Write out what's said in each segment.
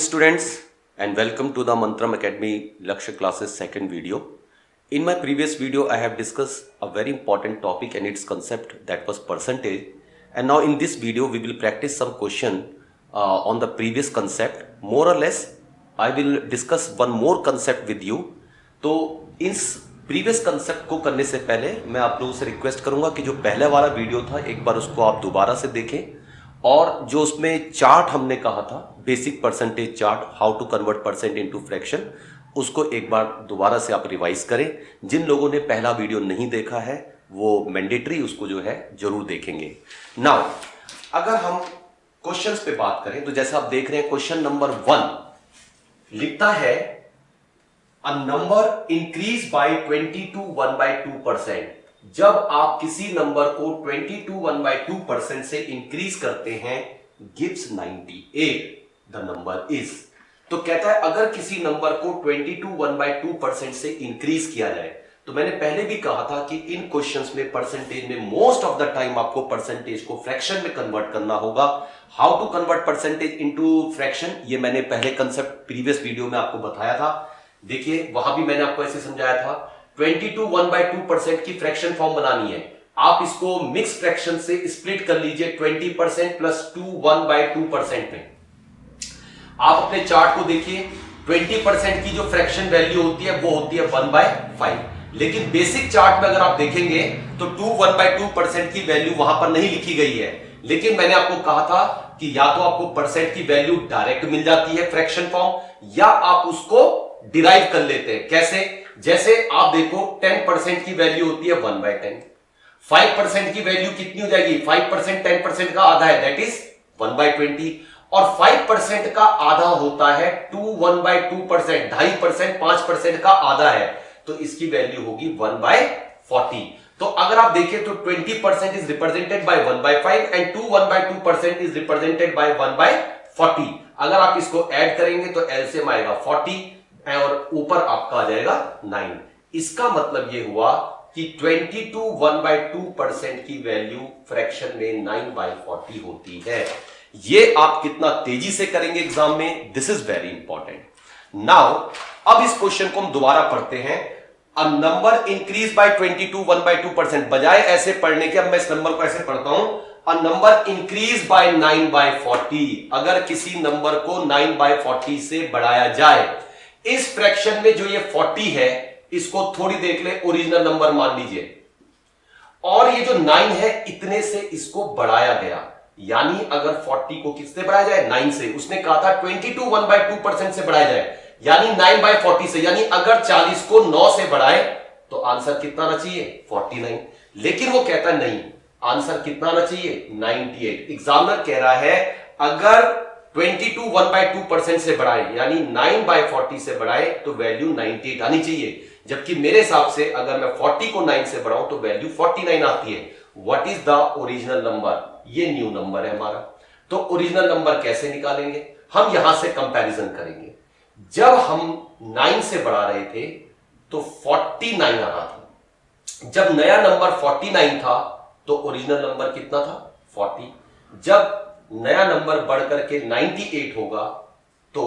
students and welcome to the Mantram Academy Lakshya classes second video. In my previous video I have discussed a very important topic and its concept, that was percentage, and now in this video we will practice some question on the previous concept. More or less I will discuss one more concept with you. तो इस previous concept को करने से पहले मैं आप लोगों से रिक्वेस्ट करूंगा कि जो पहले वाला वीडियो था एक बार उसको आप दोबारा से देखें, और जो उसमें चार्ट हमने कहा था basic percentage chart, how to convert percent into fraction, उसको एक बार दोबारा से आप रिवाइज करें. जिन लोगों ने पहला वीडियो नहीं देखा है वो मैंडेटरी उसको जो है जरूर देखेंगे. नाउ अगर हम क्वेश्चंस पे बात करें तो जैसे आप देख रहे हैं क्वेश्चन नंबर 1 लिखता है a number increase by 20 to 1/2%. जब आप किसी नंबर को 20 to 1/2% से इंक्रीज करते हैं गिव्स 98 द नंबर इज. तो कहता है अगर किसी नंबर को 20 to 1/2% से इंक्रीज किया जाए, तो मैंने पहले भी कहा था कि इन क्वेश्चंस में परसेंटेज में मोस्ट ऑफ द टाइम आपको परसेंटेज को फ्रैक्शन में कन्वर्ट करना होगा. How to convert percentage into fraction, ये मैंने पहले कंसेप्ट प्रीवियस वीडियो में आपको बताया था. देखिए वहां भी मैंने आपको ऐसे समझाया था 20 to 1/2% की फ्रैक्शन फॉर्म बनानी है. आप इसको मिक्स फ्रैक्शन से स्प्लिट कर लीजिए 20% प्लस 1/2% में. आप अपने चार्ट को देखिए 20% की जो फ्रैक्शन वैल्यू होती है वो होती है 1/5. लेकिन बेसिक चार्ट में अगर आप देखेंगे तो 1/2% की वैल्यू वहां पर नहीं लिखी गई है. लेकिन मैंने आपको कहा था कि या तो आपको परसेंट की वैल्यू डायरेक्ट मिल जाती है फ्रैक्शन फॉर्म, या आप उसको डिराइव कर लेते हैं. कैसे? जैसे आप देखो 10% की वैल्यू होती है 1/10. 5% की वैल्यू कितनी हो जाएगी? 5% 10% का आधा है, दैट इज 1/20. और 5% का आधा होता है 1/2%, 2.5%, 5% का आधा है, तो इसकी वैल्यू होगी 1/40. तो अगर आप देखें तो 20% is represented by 1/5 and 1/2% is represented by 1/40. अगर आप इसको ऐड करेंगे तो एलसीएम आएगा 40 और ऊपर आपका आ जाएगा 9. इसका मतलब यह हुआ कि 20 to 1/2% की वैल्यू फ्रैक्शन में 9/40 होती है. ये आप कितना तेजी से करेंगे एग्जाम में, this is very important. Now अब इस क्वेश्चन को हम दोबारा पढ़ते हैं. A number increase by 20 to 1/2%. बजाय ऐसे पढ़ने के अब मैं इस नंबर को ऐसे पढ़ता हूं, अ नंबर इंक्रीज बाय 9/40. अगर किसी नंबर को 9/40 से बढ़ाया जाए, इस फ्रैक्शन में जो ये 40 है इसको थोड़ी देख ले ओरिजिनल नंबर मान लीजिए, और ये जो 9 है इतने से इसको बढ़ाया गया. यानी अगर 40 को किससे बढ़ाया जाए? 9 से. उसने कहा था 20 to 1/2% से बढ़ाया जाए, यानी 9/40 से. यानी अगर 40 को 9 से बढ़ाए तो आंसर कितना आना चाहिए? 49. लेकिन वो कहता नहीं, आंसर कितना आना चाहिए? 98. एग्जामिनर कह रहा है अगर 20 to 1/2% से बढ़ाए यानी 9/40 से बढ़ाए तो वैल्यू 98 आनी चाहिए. जबकि मेरे हिसाब से अगर मैं 40 को 9 से बढ़ाऊं तो वैल्यू 49 आती है. What is the original number? ये न्यू नंबर है हमारा. तो ओरिजिनल नंबर कैसे निकालेंगे? हम यहां से कंपैरिजन करेंगे. जब हम 9 से बढ़ा रहे थे तो 49 आ रहा था. जब नया नंबर 49 था तो ओरिजिनल नंबर कितना था? 40. जब नया नंबर बढ़कर के 98 होगा तो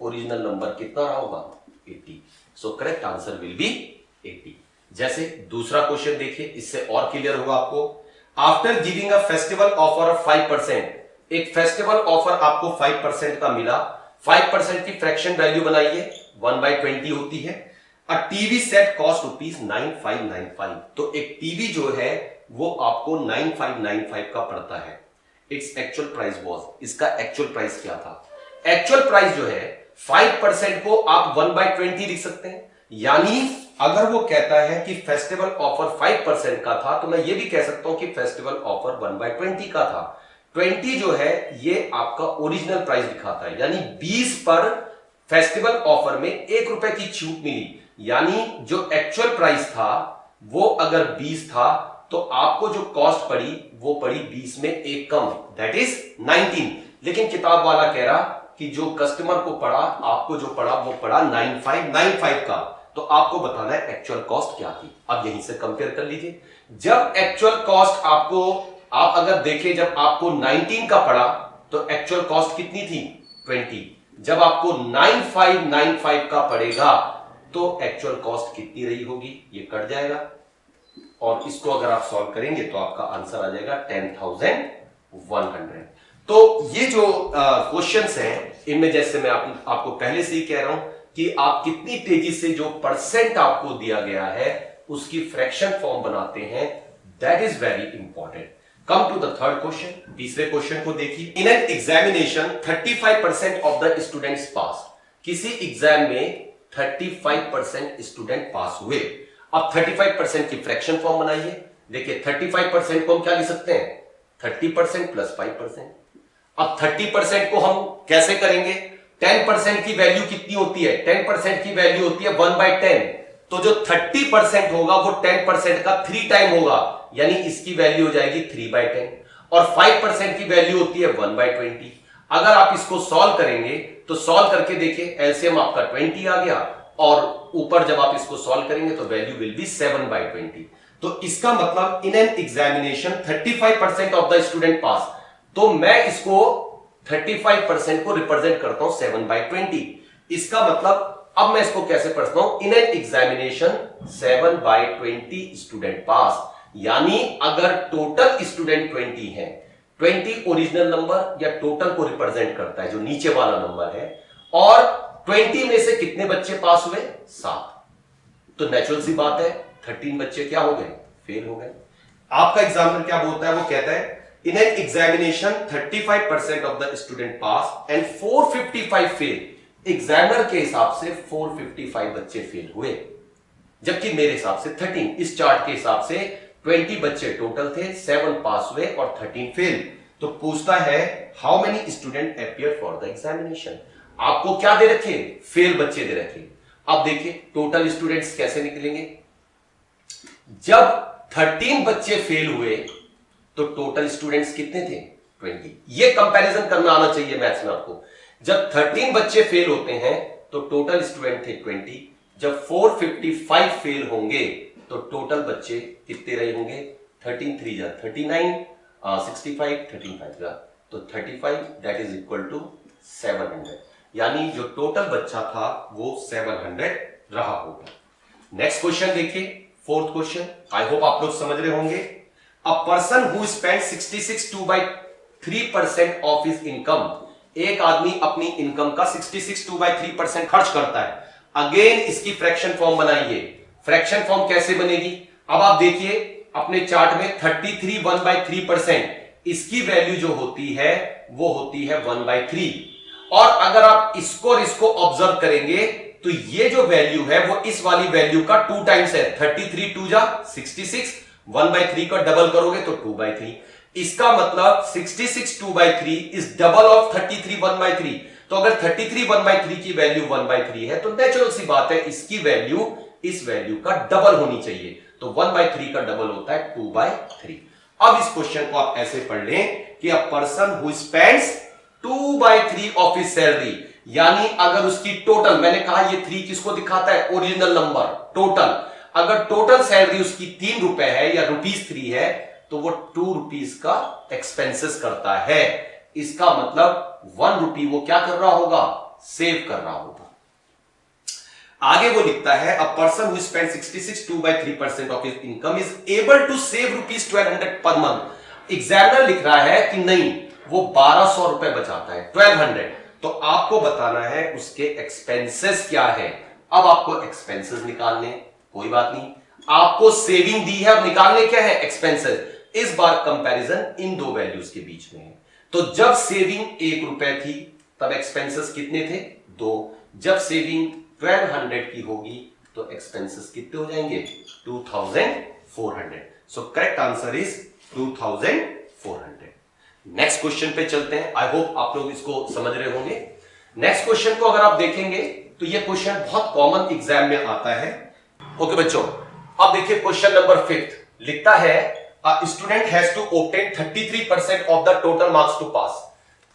ओरिजिनल नंबर कितना रहा होगा? 80. So correct answer will be 80. जैसे दूसरा क्वेश्चन देखिए, इससे और क्लियर होगा आपको. After giving a festival offer of 5%. एक फेस्टिवल ऑफर आपको 5% का मिला. 5% की फ्रैक्शन वैल्यू बनाइए 1/20 होती है. A TV set cost ₹9595. तो एक टीवी जो है वो आपको 9595 का पड़ता है. इट्स एक्चुअल प्राइस वॉज, इसका एक्चुअल प्राइस क्या था? एक्चुअल प्राइस जो है 5% को आप 1/20 लिख सकते हैं. यानी अगर वो कहता है कि फेस्टिवल ऑफर 5% का था तो मैं ये भी कह सकता हूं कि फेस्टिवल ऑफर 1/20 का था. 20 जो है ये आपका ओरिजिनल प्राइस दिखाता है. यानी 20 पर फेस्टिवल ऑफर में 1 रुपए की छूट मिली. यानी जो एक्चुअल प्राइस था वो अगर 20 था तो आपको जो कॉस्ट पड़ी वो पड़ी 20 में 1 कम, दैट इज 19. लेकिन किताब वाला कह रहा कि जो कस्टमर को पड़ा, आपको जो पड़ा वो पड़ा 9595 का. तो आपको बताना है एक्चुअल कॉस्ट क्या थी. अब यहीं से कंपेयर कर लीजिए. जब एक्चुअल कॉस्ट आपको, आप अगर देखें जब आपको 19 का पड़ा तो एक्चुअल कॉस्ट कितनी थी? 20. जब आपको 9595 का पड़ेगा तो एक्चुअल कॉस्ट कितनी रही होगी, ये कट जाएगा और इसको अगर आप सॉल्व करेंगे तो आपका आंसर आ जाएगा 10,100। तो ये जो क्वेश्चंस हैं इनमें जैसे मैं आपको पहले से ही कह रहा हूं कि आप कितनी तेजी से जो परसेंट आपको दिया गया है उसकी फ्रैक्शन फॉर्म बनाते हैं, that is very important. Come to the third question, तीसरे क्वेश्चन को देखिए। In an examination 35% of the students pass, किसी एग्जाम में 35% स्टूडेंट पास हुए। अब 35% की फ्रैक्शन फॉर्म बनाइए। देखिए 35% को हम क्या लिख सकते हैं, 30% प्लस 5%। अब 30% को हम कैसे करेंगे, 10% की वैल्यू कितनी होती है, 10% की वैल्यू होती है 1/10। तो जो 30% होगा वो 10% का 3 टाइम होगा, यानी इसकी वैल्यू हो जाएगी 3/10। और 5% की वैल्यू होती है 1/20। अगर आप इसको सॉल्व करेंगे तो सॉल्व करके देखिए, एलसीएम आपका 20 आ गया और ऊपर जब आप इसको सॉल्व करेंगे तो वैल्यू विल बी 7/20। तो इसका मतलब इन an examination 35% of the student पास, तो मैं इसको 35% को रिप्रेजेंट करता हूं 7/20। इसका मतलब अब मैं इसको कैसे पढ़ता हूं, इन एन एग्जामिनेशन 7/20 स्टूडेंट पास, यानी अगर टोटल स्टूडेंट 20 है, 20 ओरिजिनल नंबर या टोटल को रिप्रेजेंट करता है जो नीचे वाला नंबर है, और 20 में से कितने बच्चे पास हुए, 7, तो नेचुरल सी बात है 13 बच्चे क्या हो गए, फेल हो गए। आपका एग्जामिनर क्या बोलता है, वो कहता है इन an examination 35% of the student pass and 455 fail. Examiner के हिसाब से 455 बच्चे फेल हुए, जबकि मेरे हिसाब से 13। इस चार्ट के हिसाब से 20 बच्चे टोटल थे, 7 पास हुए और 13 फेल। तो पूछता है how many student appear for the examination. आपको क्या दे रखे, फेल बच्चे दे रखे। अब देखिए टोटल स्टूडेंट्स कैसे निकलेंगे, जब 13 बच्चे फेल हुए तो टोटल स्टूडेंट्स कितने थे, 20। ये कंपैरिजन करना आना चाहिए मैथ्स में आपको। जब 13 बच्चे फेल होते हैं तो टोटल स्टूडेंट थे 20। जब 455 फेल होंगे तो टोटल बच्चे कितने रहे होंगे, 13 3 जा 39, 65, 13 5 जा तो 35, दैट इज इक्वल टू 700। यानी जो टोटल बच्चा था वो 700 रहा होगा। नेक्स्ट क्वेश्चन देखिए, फोर्थ क्वेश्चन। आई होप आप लोग समझ रहे होंगे। अ person who spend 66 2/3% of his income, एक आदमी अपनी इनकम का 66 2/3% खर्च करता है। अगेन इसकी फ्रैक्शन फॉर्म बनाइए। फ्रैक्शन फॉर्म कैसे बनेगी, अब आप देखिए अपने चार्ट में 33 1/3%, इसकी वैल्यू जो होती है वो होती है 1/3। और अगर आप इसको और इसको ऑब्जर्व करेंगे तो ये जो वैल्यू है वो इस वाली वैल्यू का 2 टाइम्स है। 33 2 जा 66, 1/3 का डबल करोगे तो 2/3। इसका मतलब 66 2/3 इज डबल ऑफ 33 1/3। तो अगर 33 1/3 की वैल्यू 1/3 है तो नेचुरल सी बात है इसकी वैल्यू इस वैल्यू का डबल होनी चाहिए। तो 1/3 का डबल होता है 2/3। अब इस क्वेश्चन को आप ऐसे पढ़ लें कि अ person who spends 2/3 of his salary, यानी अगर उसकी टोटल, मैंने कहा ये 3 किसको दिखाता है, ओरिजिनल नंबर, टोटल। अगर टोटल सैलरी उसकी 3 रुपए है या ₹3 है तो वो 2 रुपीज का एक्सपेंसेस करता है। इसका मतलब 1 रुपी वो क्या कर रहा होगा, सेव कर रहा होगा। आगे वो लिखता है a person who spend 66 2/3% of his income is able to save ₹1200 per month. Examiner लिख रहा है कि नहीं, वो 1200 रुपए बचाता है, 1200। तो आपको बताना है उसके एक्सपेंसेस क्या है। अब आपको एक्सपेंसेस निकालने, कोई बात नहीं, आपको सेविंग दी है, अब निकालने क्या है, एक्सपेंसेस। इस बार कंपैरिजन इन दो वैल्यूज के बीच में है। तो जब सेविंग 1 रुपए थी तब एक्सपेंसेस कितने थे, 2। जब सेविंग 1200 की होगी तो एक्सपेंसेस कितने हो जाएंगे, 2400। So correct answer is 2400। Next question पे चलते हैं। आई होप आप लोग इसको समझ रहे होंगे। नेक्स्ट क्वेश्चन को अगर आप देखेंगे तो ये क्वेश्चन बहुत कॉमन एग्जाम में आता है। ओके बच्चों, अब देखिए क्वेश्चन नंबर 5 लिखता है a student has to obtain 33% of the total marks to pass।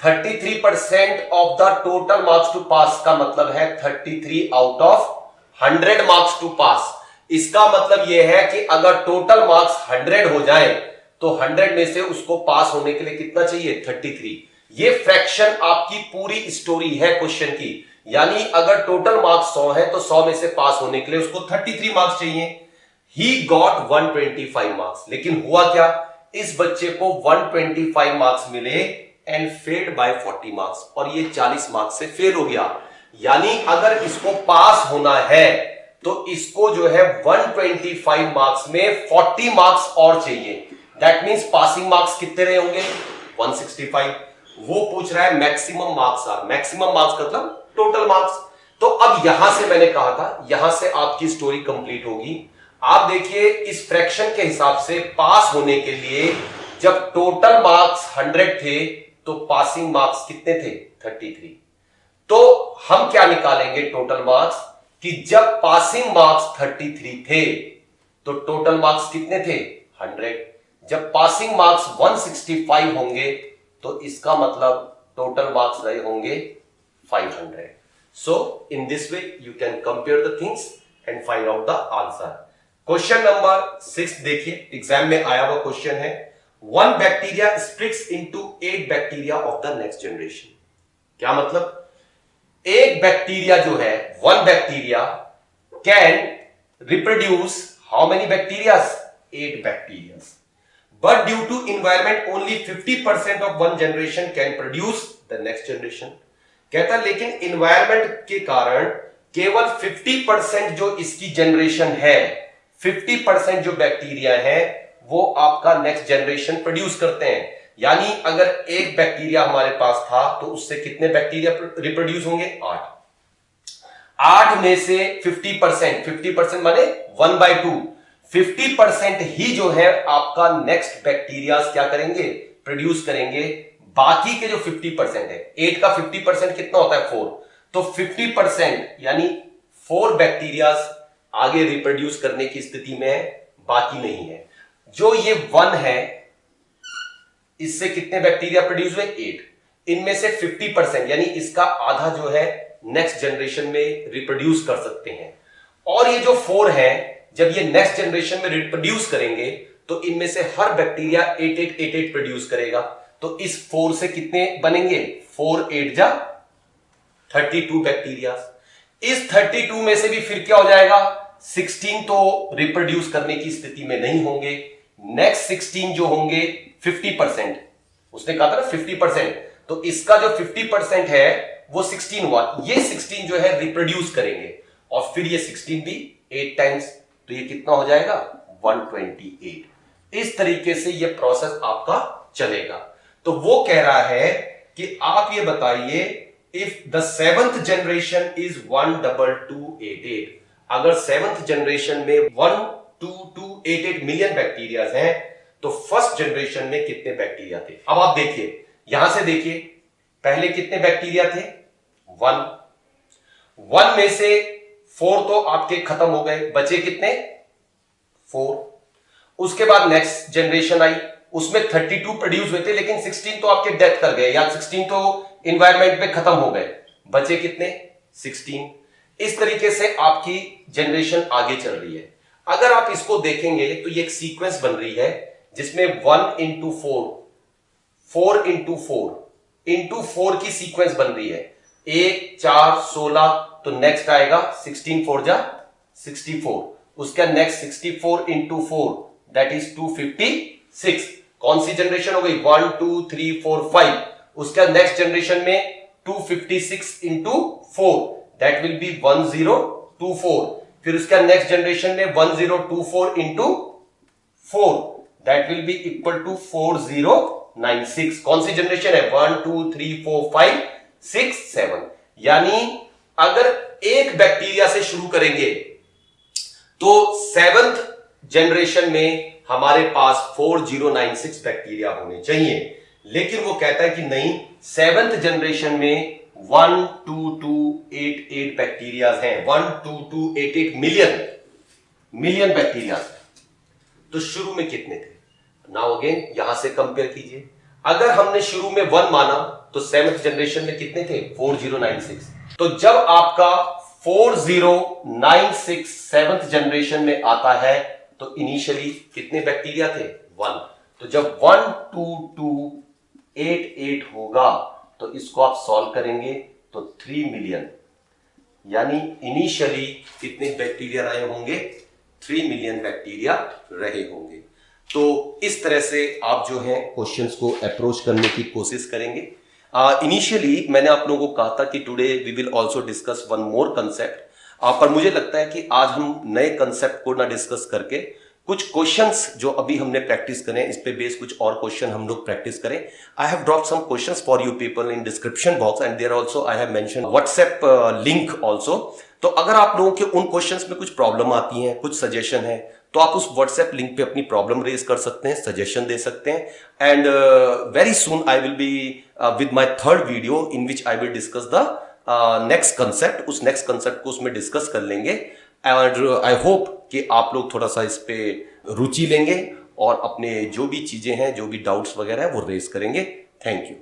33% of the total marks to pass का मतलब है 33 out of 100 marks to pass। इसका मतलब यह है कि अगर टोटल मार्क्स 100 हो जाए तो 100 में से उसको पास होने के लिए कितना चाहिए, 33। ये फ्रैक्शन आपकी पूरी स्टोरी है क्वेश्चन की। यानी अगर टोटल मार्क्स 100 है तो 100 में से पास होने के लिए उसको 33 मार्क्स चाहिए। ही गॉट 125 मार्क्स, लेकिन हुआ क्या, इस बच्चे को 125 मार्क्स मिले एंड फेल्ड बाय 40 मार्क्स, और ये 40 मार्क्स से फेल हो गया। यानी अगर इसको पास होना है तो इसको जो है 125 मार्क्स में 40 मार्क्स और चाहिए। दैट मींस पासिंग मार्क्स कितने रहे होंगे, 165। वो पूछ रहा है maximum marks are, maximum marks मतलब टोटल मार्क्स। तो अब यहां से मैंने कहा था, यहां से आपकी स्टोरी कंप्लीट होगी। आप देखिए इस फ्रैक्शन के हिसाब से पास होने के लिए जब टोटल मार्क्स 100 थे तो पासिंग मार्क्स कितने थे, 33। तो हम क्या निकालेंगे टोटल मार्क्स, कि जब पासिंग मार्क्स 33 थे तो टोटल मार्क्स कितने थे, 100। जब पासिंग मार्क्स 165 होंगे तो इसका मतलब टोटल मार्क्स रहे होंगे 500। So in this way you can compare the things and find out the answer. Question number 6 देखिए, एग्जाम में आया हुआ क्वेश्चन है। 1 bacteria splits into 8 bacteria of the next generation. क्या मतलब, एक बैक्टीरिया जो है, 1 bacteria can reproduce how many bacterias, 8 bacterias, but due to environment only 50% of one generation can produce the next generation। कहता है लेकिन environment के कारण केवल 50% जो इसकी जनरेशन है, 50% जो बैक्टीरिया है वो आपका नेक्स्ट जनरेशन प्रोड्यूस करते हैं। यानी अगर एक बैक्टीरिया हमारे पास था तो उससे कितने बैक्टीरिया रिप्रोड्यूस होंगे, 8 में से 50% माने 1/2, 50% ही जो है आपका नेक्स्ट बैक्टीरिया क्या करेंगे, प्रोड्यूस करेंगे। बाकी के जो 50% है, 8 का 50% कितना होता है, 4, तो 50% यानी 4 बैक्टीरिया आगे रिप्रोड्यूस करने की स्थिति में, बाकी नहीं है। जो ये 1 है इससे कितने बैक्टीरिया प्रोड्यूस हुए, 8। इनमें से 50% यानी इसका आधा जो है नेक्स्ट जनरेशन में रिप्रोड्यूस कर सकते हैं। और ये जो 4 है जब ये नेक्स्ट जनरेशन में रिप्रोड्यूस करेंगे तो इनमें से हर बैक्टीरिया 8 प्रोड्यूस करेगा। तो इस 4 से कितने बनेंगे, 4 8 जा 32 बैक्टीरिया। इस 32 में से भी फिर क्या हो जाएगा, 16 तो रिप्रोड्यूस करने की स्थिति में नहीं होंगे। नेक्स्ट 16 जो होंगे 50%, उसने कहा था ना 50%, तो इसका जो 50% है वो 16 हुआ। ये 16 जो है रिप्रोड्यूस करेंगे और फिर ये 16 भी 8 टाइम्स, तो ये कितना हो जाएगा, 128। इस तरीके से ये प्रोसेस आपका चलेगा। तो वो कह रहा है कि आप ये बताइए, if the 7th generation is 12288, अगर 7th जनरेशन में 12288 मिलियन बैक्टीरिया हैं तो फर्स्ट जनरेशन में कितने बैक्टीरिया थे। अब आप देखिए, यहां से देखिए, पहले कितने बैक्टीरिया थे, 1 में से 4 तो आपके खत्म हो गए, बचे कितने, 4। उसके बाद नेक्स्ट जनरेशन आई, उसमें 32 प्रोड्यूस हुए थे, लेकिन 16 तो आपके डेथ कर गए या 16 तो इन्वायरमेंट में खत्म हो गए, बचे कितने, 16। इस तरीके से आपकी जनरेशन आगे चल रही है। अगर आप इसको देखेंगे तो ये एक सीक्वेंस बन रही है जिसमें 1 into 4, 4 into 4 into 4 की सीक्वेंस बन रही है। 1 4 16, तो नेक्स्ट आएगा 16 4 जा 64, उसका नेक्स्ट 64 into 4 दैट इज 256। कौन सी जनरेशन हो गई, 1 2 3 4 5। उसका नेक्स्ट जनरेशन में 256 into 4 दैट विल बी 1024। फिर उसका नेक्स्ट जनरेशन में 1024 into 4 that will be equal to 4096। कौन सी जनरेशन है, 1 2 3 4 5 6 7। यानी अगर एक बैक्टीरिया से शुरू करेंगे तो 7th जनरेशन में हमारे पास 4096 बैक्टीरिया होने चाहिए, लेकिन वो कहता है कि नहीं, 7th जनरेशन में 12288 बैक्टीरिया हैं, 12288 मिलियन बैक्टीरिया। तो शुरू में कितने थे, नाउ अगेन यहां से कंपेयर कीजिए। अगर हमने शुरू में 1 माना तो 7th जनरेशन में कितने थे, 4096। तो जब आपका 4096 7th जनरेशन में आता है तो इनिशियली कितने बैक्टीरिया थे, 1। तो जब 12288 88 होगा तो इसको आप सॉल्व करेंगे तो 3 मिलियन, यानी इनिशियली कितने बैक्टीरिया रहे होंगे, 3 मिलियन बैक्टीरिया रहे होंगे। तो इस तरह से आप जो है क्वेश्चंस को अप्रोच करने की कोशिश करेंगे। इनिशियली मैंने आप लोगों को कहा था कि today we will also discuss one more concept, पर मुझे लगता है कि आज हम नए कंसेप्ट को ना डिस्कस करके कुछ क्वेश्चंस जो अभी हमने प्रैक्टिस करें इस पे बेस कुछ और क्वेश्चन हम लोग प्रैक्टिस करें। I have drop some questions for you people in description box and there also I have mention WhatsApp link also. तो अगर आप लोगों के उन क्वेश्चंस में कुछ प्रॉब्लम आती है, कुछ सजेशन है, तो आप उस व्हाट्सएप लिंक पे अपनी प्रॉब्लम रेज कर सकते हैं, सजेशन दे सकते हैं। And very soon I will be with my third video in which I will discuss the next concept. उस नेक्स्ट कंसेप्ट को उसमें डिस्कस कर लेंगे और आई होप कि आप लोग थोड़ा सा इस पे रुचि लेंगे और अपने जो भी चीजें हैं, जो भी डाउट्स वगैरह है वो रेज करेंगे। Thank you.